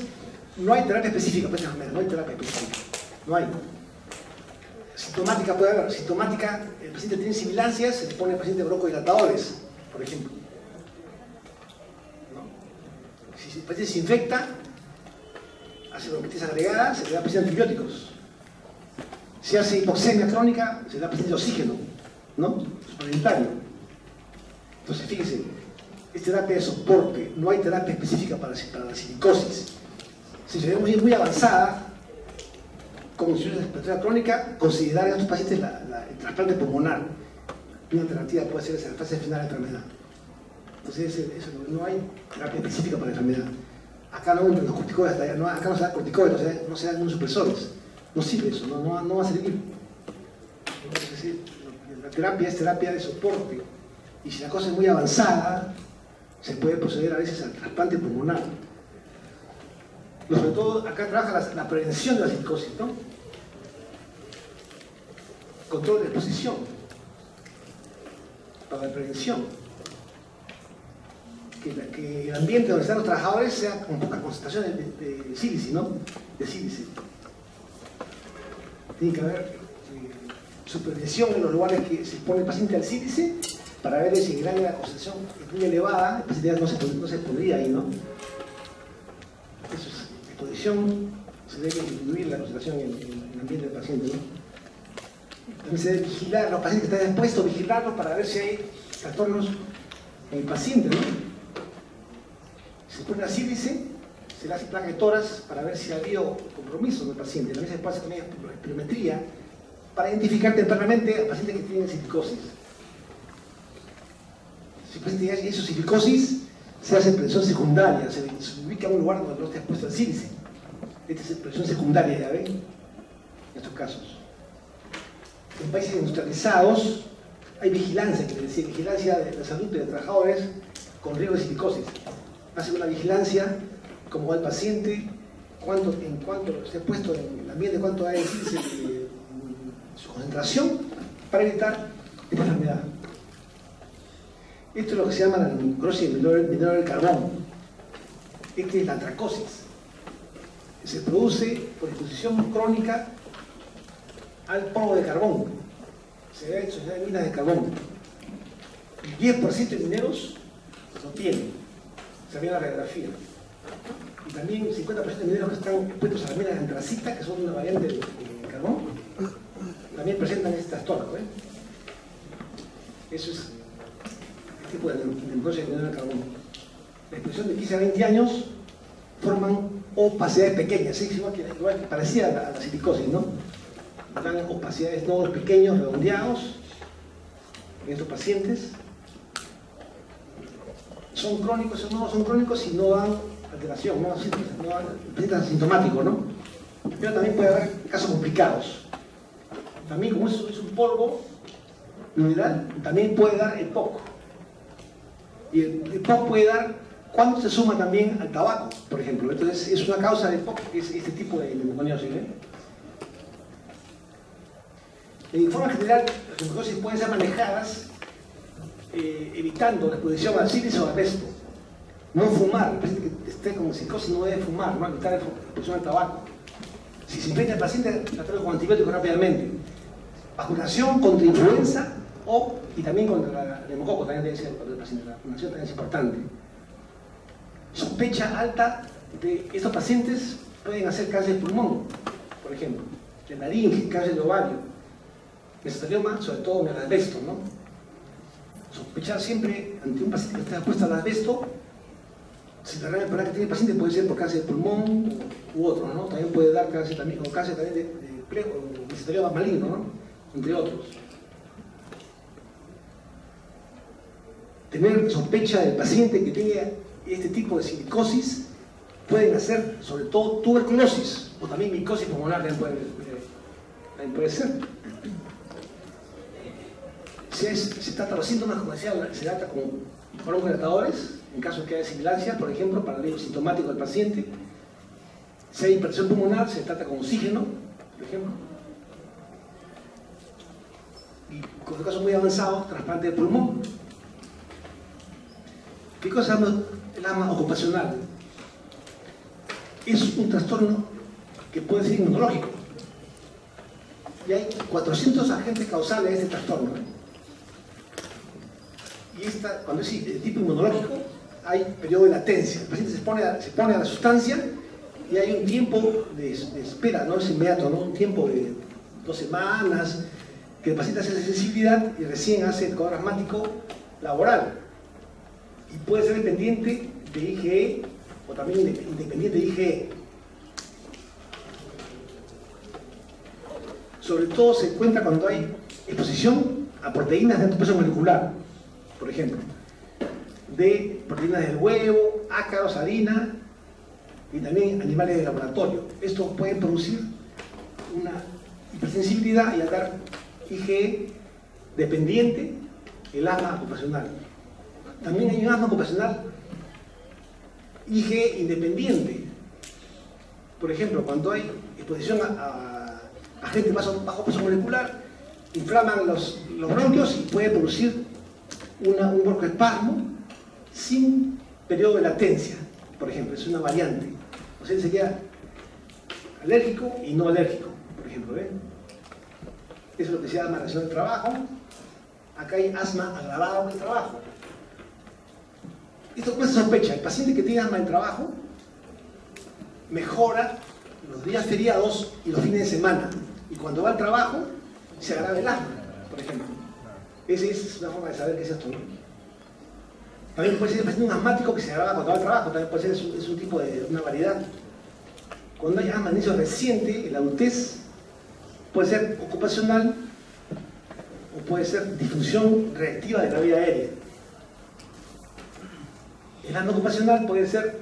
no hay terapia específica para esta enfermedad, no hay terapia específica, no hay. Sintomática puede haber, sintomática, el paciente tiene sibilancias, se le pone al paciente broncodilatadores, por ejemplo. ¿No? Si el paciente se infecta, hace bronquitis agregada, se le da al paciente antibióticos. Si hace hipoxemia crónica, se le da al paciente oxígeno, ¿no? Suplementario. Entonces, fíjense, es terapia de soporte, no hay terapia específica para la silicosis. Si se ve muy avanzada, como si fuera respiratoria crónica, considerar en estos pacientes el trasplante pulmonar. Una alternativa puede ser esa, la fase final de la enfermedad. Entonces, no hay terapia específica para la enfermedad. Acá no los corticoides, acá no se da corticoides, no se dan inmunosupresores. No sirve eso, no va a servir. Entonces, la terapia es terapia de soporte. Y si la cosa es muy avanzada, se puede proceder a veces al trasplante pulmonar. Pero sobre todo, acá trabaja la prevención de la silicosis, ¿no? Control de exposición. Para la prevención. Que el ambiente donde están los trabajadores sea con poca concentración de sílice, ¿no? De sílice. Tiene que haber supervisión en los lugares que se pone el paciente al sílice para ver si la concentración es muy elevada, el paciente no se podría ahí, ¿no? Eso es exposición, se debe disminuir la concentración en el ambiente del paciente, ¿no? También se debe vigilar a los pacientes que están expuestos, vigilarlos para ver si hay trastornos en el paciente, ¿no? Se pone la sílice, se le hace placa de tórax para ver si ha habido compromiso en el paciente. También se puede hacer también espirometría para identificar tempranamente al paciente que tiene silicosis. Si el paciente ya hizo silicosis, se hace presión secundaria, se ubica en un lugar donde no esté expuesto al sílice. Esta es presión secundaria, ya ven, en estos casos. En países industrializados hay vigilancia, que decir, vigilancia de la salud de los trabajadores con riesgo de silicosis. Hacen una vigilancia, cómo va el paciente, en cuánto esté puesto en el ambiente, cuánto hay de su concentración, para evitar esta enfermedad. Esto es lo que se llama la necrosis menor del carbón. Esta es la antracosis. Se produce por exposición crónica al polvo de carbón. Se ve en minas de carbón. El 10% de mineros lo tienen. Se ve en la radiografía. Y también 50% de mineros que están expuestos a las minas de antracita, que son una variante de carbón, también presentan este trastorno. Eso es el tipo de necrosis menor del carbón. La exposición de 15 a 20 años forman opacidades pequeñas, igual que parecida a la silicosis, ¿no? Dan opacidades, nódulos pequeños, redondeados en estos pacientes. Son crónicos o no son crónicos si no dan alteración, no dan asintomático, ¿no? Pero también puede haber casos complicados. También, como es un polvo mineral, también puede dar EPOC. Y el EPOC puede dar ¿Cuándo se suma también al tabaco, por ejemplo? Entonces, es una causa de este tipo de neumoconiosis. En forma general, las neumoconiosis pueden ser manejadas evitando la exposición al sílice o al asbesto. No fumar, el paciente que esté con psicosis no debe fumar, ¿no? Evitar la exposición al tabaco. Si se infecta el paciente, tratarlo con antibióticos rápidamente. Vacunación contra influenza y también contra el neumococo, también debe ser contra el paciente. La vacunación también es importante. Sospecha alta de estos pacientes pueden hacer cáncer de pulmón, por ejemplo, de laringe, cáncer de ovario, mesotelioma, sobre todo en el asbesto, ¿no? Sospechar siempre ante un paciente que está expuesto al asbesto, si la realidad que tiene el paciente puede ser por cáncer de pulmón u otros, ¿no? También puede dar cáncer también, o cáncer también de mesotelioma maligno, ¿no? Entre otros. Tener sospecha del paciente que tenga este tipo de silicosis pueden hacer sobre todo tuberculosis o también micosis pulmonar también puede ser. Se trata los síntomas, como decía, se trata con broncodilatadores, en caso de que haya sibilancia, por ejemplo, para el alivio sintomático del paciente. Si hay hipertensión pulmonar, se trata con oxígeno, por ejemplo. Y con casos muy avanzados, trasplante de pulmón. ¿Qué cosa es el asma ocupacional? Es un trastorno que puede ser inmunológico. Y hay 400 agentes causales de este trastorno. Y cuando es de tipo inmunológico, hay periodo de latencia. El paciente se pone a la sustancia y hay un tiempo de espera, no es inmediato, ¿no? Un tiempo de 2 semanas, que el paciente hace la sensibilidad y recién hace el cuadro asmático laboral. Y puede ser dependiente de IgE o también independiente de IgE. Sobre todo se encuentra cuando hay exposición a proteínas de alto peso molecular, por ejemplo, de proteínas del huevo, ácaros, harina y también animales de laboratorio. Esto puede producir una hipersensibilidad y dar IgE dependiente el asma ocupacional. También hay un asma ocupacional IgE independiente. Por ejemplo, cuando hay exposición a agentes bajo peso molecular, inflaman los bronquios y puede producir un broncoespasmo sin periodo de latencia, por ejemplo, es una variante. O sea, sería alérgico y no alérgico, por ejemplo. Eso es lo que se llama relación del trabajo. Acá hay asma agravado en el trabajo. Esto pues se sospecha. El paciente que tiene asma en el trabajo mejora los días feriados y los fines de semana. Y cuando va al trabajo, se agrava el asma, por ejemplo. Esa es una forma de saber qué es esto, ¿no? También puede ser el paciente un asmático que se agrava cuando va al trabajo. También puede ser, es un tipo de una variedad. Cuando hay asma en inicio reciente, en la adultez, puede ser ocupacional o puede ser disfunción reactiva de la vía aérea. El asma ocupacional puede ser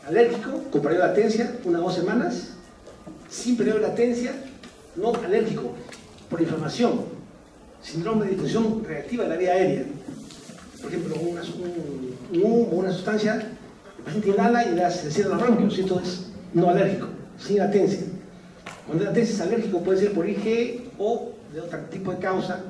alérgico, con periodo de latencia, 1 o 2 semanas, sin periodo de latencia, no alérgico, por inflamación, síndrome de disfunción reactiva de la vía aérea. Por ejemplo, un humo, una sustancia, el paciente inhala y se cierran los bronquios, esto es no alérgico, sin latencia. Cuando la latencia es alérgico puede ser por IgE o de otro tipo de causa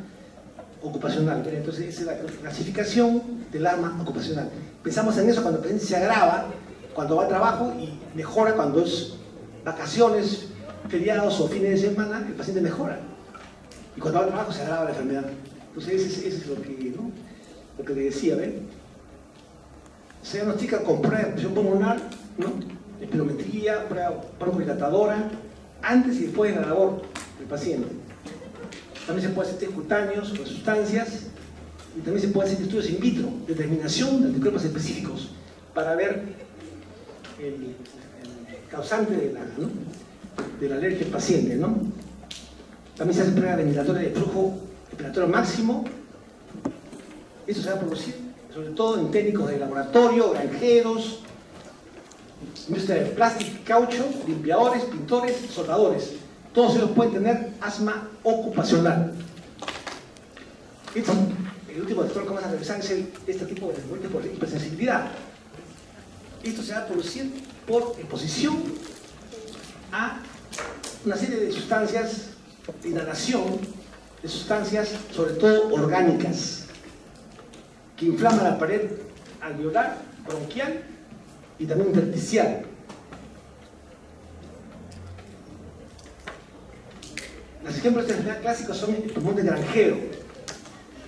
ocupacional. Entonces esa es la clasificación del asma ocupacional. Pensamos en eso cuando el paciente se agrava, cuando va al trabajo y mejora cuando es vacaciones, feriados o fines de semana, el paciente mejora. Y cuando va al trabajo se agrava la enfermedad. Entonces ese es lo que, ¿no? Lo que le decía, ¿ven? Se diagnostica con prueba de presión pulmonar, ¿no? Espirometría, prueba broncodilatadora, antes y después de la labor del paciente. También se puede hacer test cutáneos sobre sustancias y también se puede hacer estudios in vitro, determinación de anticuerpos específicos para ver el causante de la alergia del paciente, ¿no? También se hace prueba ventilatoria de flujo respiratorio máximo. Eso se va a producir sobre todo en técnicos de laboratorio, granjeros, industria de plástico, caucho, limpiadores, pintores, soldadores. Todos ellos pueden tener asma ocupacional. el último trastorno que vamos a revisar es este tipo de muerte por hipersensibilidad. Esto se va a producir por exposición a una serie de sustancias de inhalación, de sustancias sobre todo orgánicas, que inflaman la pared alveolar, bronquial y también intersticial. Los ejemplos de esta enfermedad clásicos son el pulmón de granjero.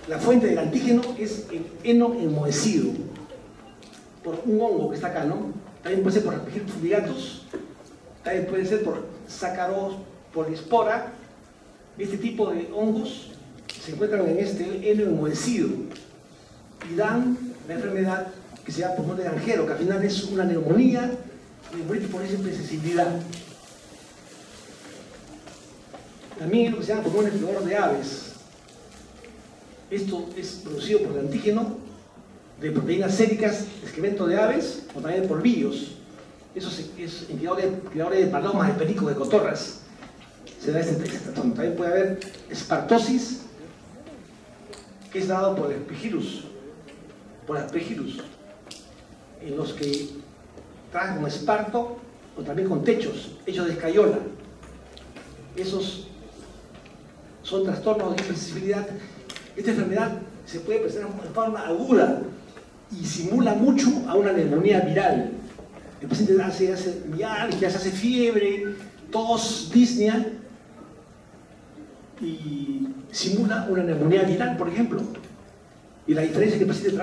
La fuente del antígeno es el heno enmohecido por un hongo que está acá, ¿no? También puede ser por Aspergillus fumigatus, también puede ser por Saccharopolispora. Este tipo de hongos se encuentran en este heno enmohecido y dan la enfermedad que se llama pulmón de granjero, que al final es una neumonía por hipersensibilidad. También lo que se llama pulmón explorador de aves. Esto es producido por el antígeno de proteínas séricas de excremento de aves o también por polvillos. Eso es en criadores de palomas, de pericos, de cotorras. Se da este trastorno. También puede haber espartosis, que es dado por Aspergillus, en los que trabajan con esparto o también con techos, hechos de escayola. Esos son trastornos de hipersensibilidad. Esta enfermedad se puede presentar en forma aguda y simula mucho a una neumonía viral. El paciente hace mialgia, se hace fiebre, tos, disnea y simula una neumonía viral, por ejemplo. Y la diferencia es que el paciente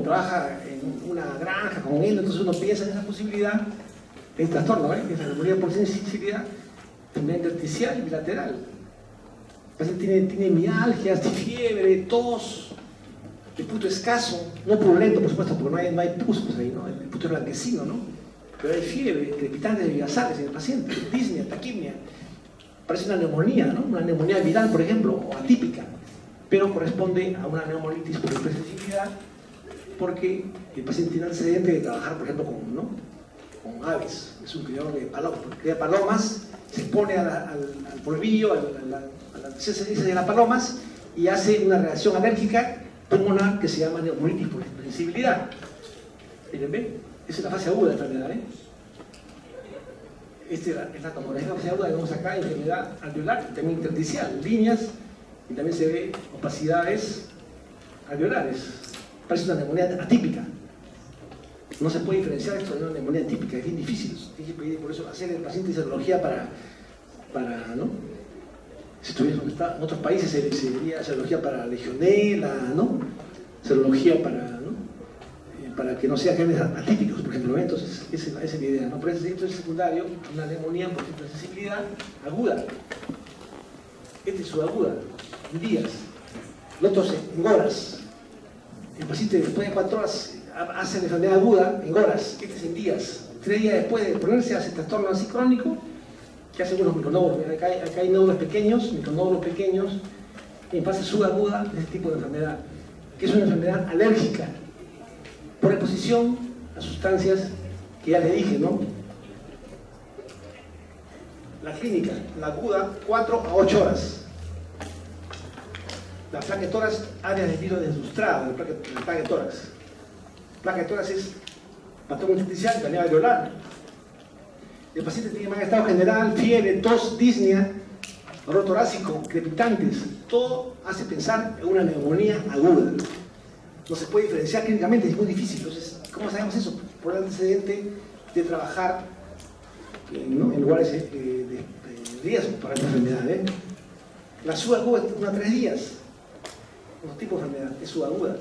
trabaja en una granja con él, entonces uno piensa en esa posibilidad de trastorno, que es la neumonía por sensibilidad, también intersticial y bilateral. El paciente tiene mialgias, fiebre, tos, el puto escaso, no purulento, por supuesto, porque no hay pus pues ahí, ¿no? El puto es blanquecino, ¿no? Pero hay fiebre, crepitantes de vigasales en el paciente, disnea, taquimia. Parece una neumonía, ¿no? Una neumonía viral, por ejemplo, o atípica, pero corresponde a una neumonitis por hipersensibilidad, porque el paciente tiene antecedente de trabajar, por ejemplo, con aves. Es un criador de palomas, cría palomas, se expone al polvillo, a la heces de las palomas y hace una reacción alérgica pulmonar que se llama neumonitis por hipersensibilidad. Miren, ¿ven? Esa es la fase aguda de la enfermedad, Esta es la tomografía de la fase aguda que vemos acá, enfermedad alveolar y también intersticial, líneas, y también se ve opacidades alveolares. Parece una neumonía atípica. No se puede diferenciar esto de una neumonía típica, es bien difícil. Tiene que pedir por eso hacer el paciente serología para ¿no? Si estuviera en otros países se diría serología para legionela, ¿no? Serología para que no sea genes atípicos, por ejemplo. Entonces, esa es la idea, ¿no? Por eso esto es secundario, una neumonía por hipersensibilidad aguda. Esta es su aguda, en días. Los otros en horas. El paciente después de 4 horas hace la enfermedad aguda en horas. Este es en días. 3 días después de ponerse hace trastorno así crónico, que hace unos micronódulos. Acá hay nódulos pequeños, micronódulos pequeños, en fase subaguda de este tipo de enfermedad, que es una enfermedad alérgica por exposición a sustancias que ya le dije, ¿no? La clínica, la aguda, 4 a 8 horas. La placa de tórax, área de vidrio desustrada, la placa de tórax. Placa de tórax es patrón intersticial, canal alveolar. El paciente tiene mal estado general, fiebre, tos, disnea, dolor torácico, crepitantes. Todo hace pensar en una neumonía aguda. No se puede diferenciar clínicamente, es muy difícil. Entonces, ¿cómo sabemos eso? Por el antecedente de trabajar en lugares de riesgo para esta enfermedad. La subaguda es una 3 días. Un tipo de enfermedad es subaguda.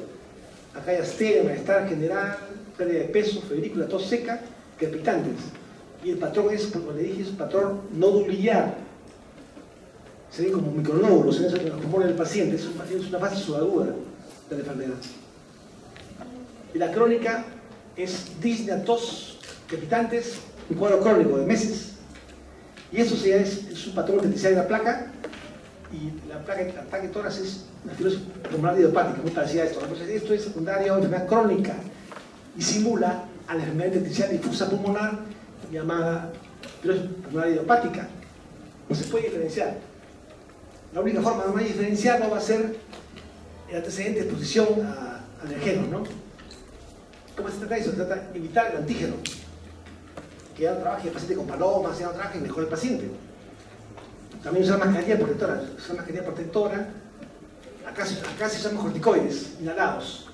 Acá hay astenia, malestar general, pérdida de peso, febrícula, tos seca, crepitantes. Y el patrón es, como le dije, es un patrón nodular. Se ven como micronódulos en eso que nos compone el paciente. Es una fase subaguda de la enfermedad. Y la crónica es disnea, tos, crepitantes, un cuadro crónico de meses. Y eso es un patrón intersticial de la placa. Y la placa de tórax es una fibrosis pulmonar idiopática, muy parecida a esto. Entonces, esto es secundario, enfermedad crónica y simula a la enfermedad intersticial difusa pulmonar llamada fibrosis pulmonar idiopática. No se puede diferenciar. La única forma de no diferenciarlo va a ser el antecedente de exposición a alergenos, ¿no? ¿Cómo se trata eso? Se trata de evitar el antígeno. Que ya no trabaje el paciente con palomas, ya no trabaje mejor el paciente. También usar mascarilla protectora. Usar mascarilla protectora. Acá se usan corticoides inhalados.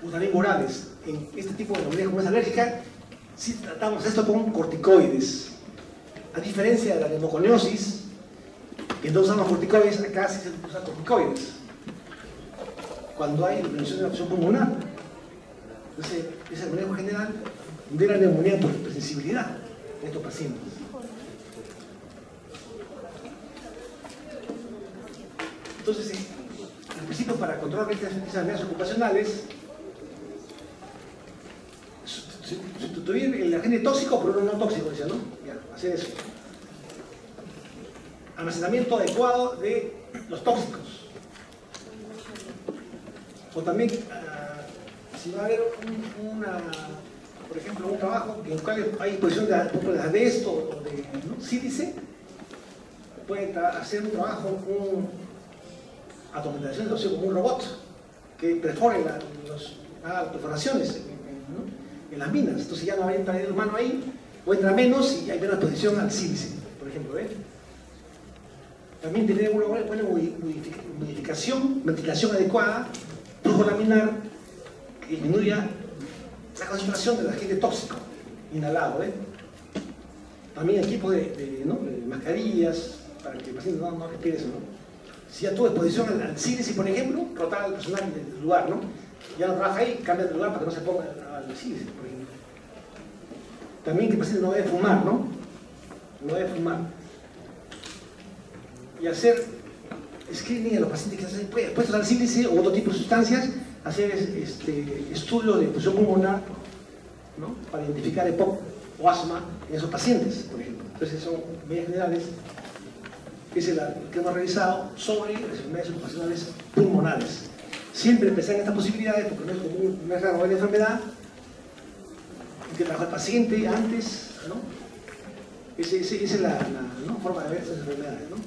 También orales. En este tipo de neumonía como es alérgica, sí tratamos esto con corticoides. A diferencia de la neumoconiosis, que no usamos corticoides, acá sí se usan corticoides. Cuando hay prevención de la opción pulmonar. Entonces, es el manejo general de la neumonía por hipersensibilidad de estos pacientes. Entonces, los principios para controlar estas enfermedades ocupacionales: sustituir el agente tóxico por uno no tóxico, decía, ¿no? Ya, hacer eso. Almacenamiento adecuado de los tóxicos. O también, si va a haber por ejemplo, un trabajo en el cual hay exposición de asbesto o de sílice, puede hacer un trabajo con automatización de oxígeno como un robot que perfore las perforaciones en las minas. Entonces ya no entra el humano ahí, o entra menos y hay menos exposición al sílice, por ejemplo. También tener una buena modificación, ventilación adecuada, flujo laminar que disminuya la concentración del agente tóxico inhalado. También equipo de mascarillas para que el paciente no respire eso, ¿no? Si ya tuvo exposición al sílice, por ejemplo, rotar al personal del lugar, ¿no? Ya no trabaja ahí, cambia de lugar para que no se ponga al sílice, por ejemplo. También que el paciente no debe fumar, ¿no? No debe fumar. Y hacer screening a los pacientes que están expuestos al sílice o otro tipo de sustancias, hacer estudios de exposición pulmonar, ¿no? Para identificar EPOC o asma en esos pacientes, por ejemplo. Entonces son medidas generales que es el que hemos realizado sobre las enfermedades ocupacionales pulmonares. Siempre pensar en estas posibilidades porque no es común, no es raro ver la enfermedad, hay que trabajar al paciente antes, ¿no? Esa es la forma de ver estas enfermedades, ¿no?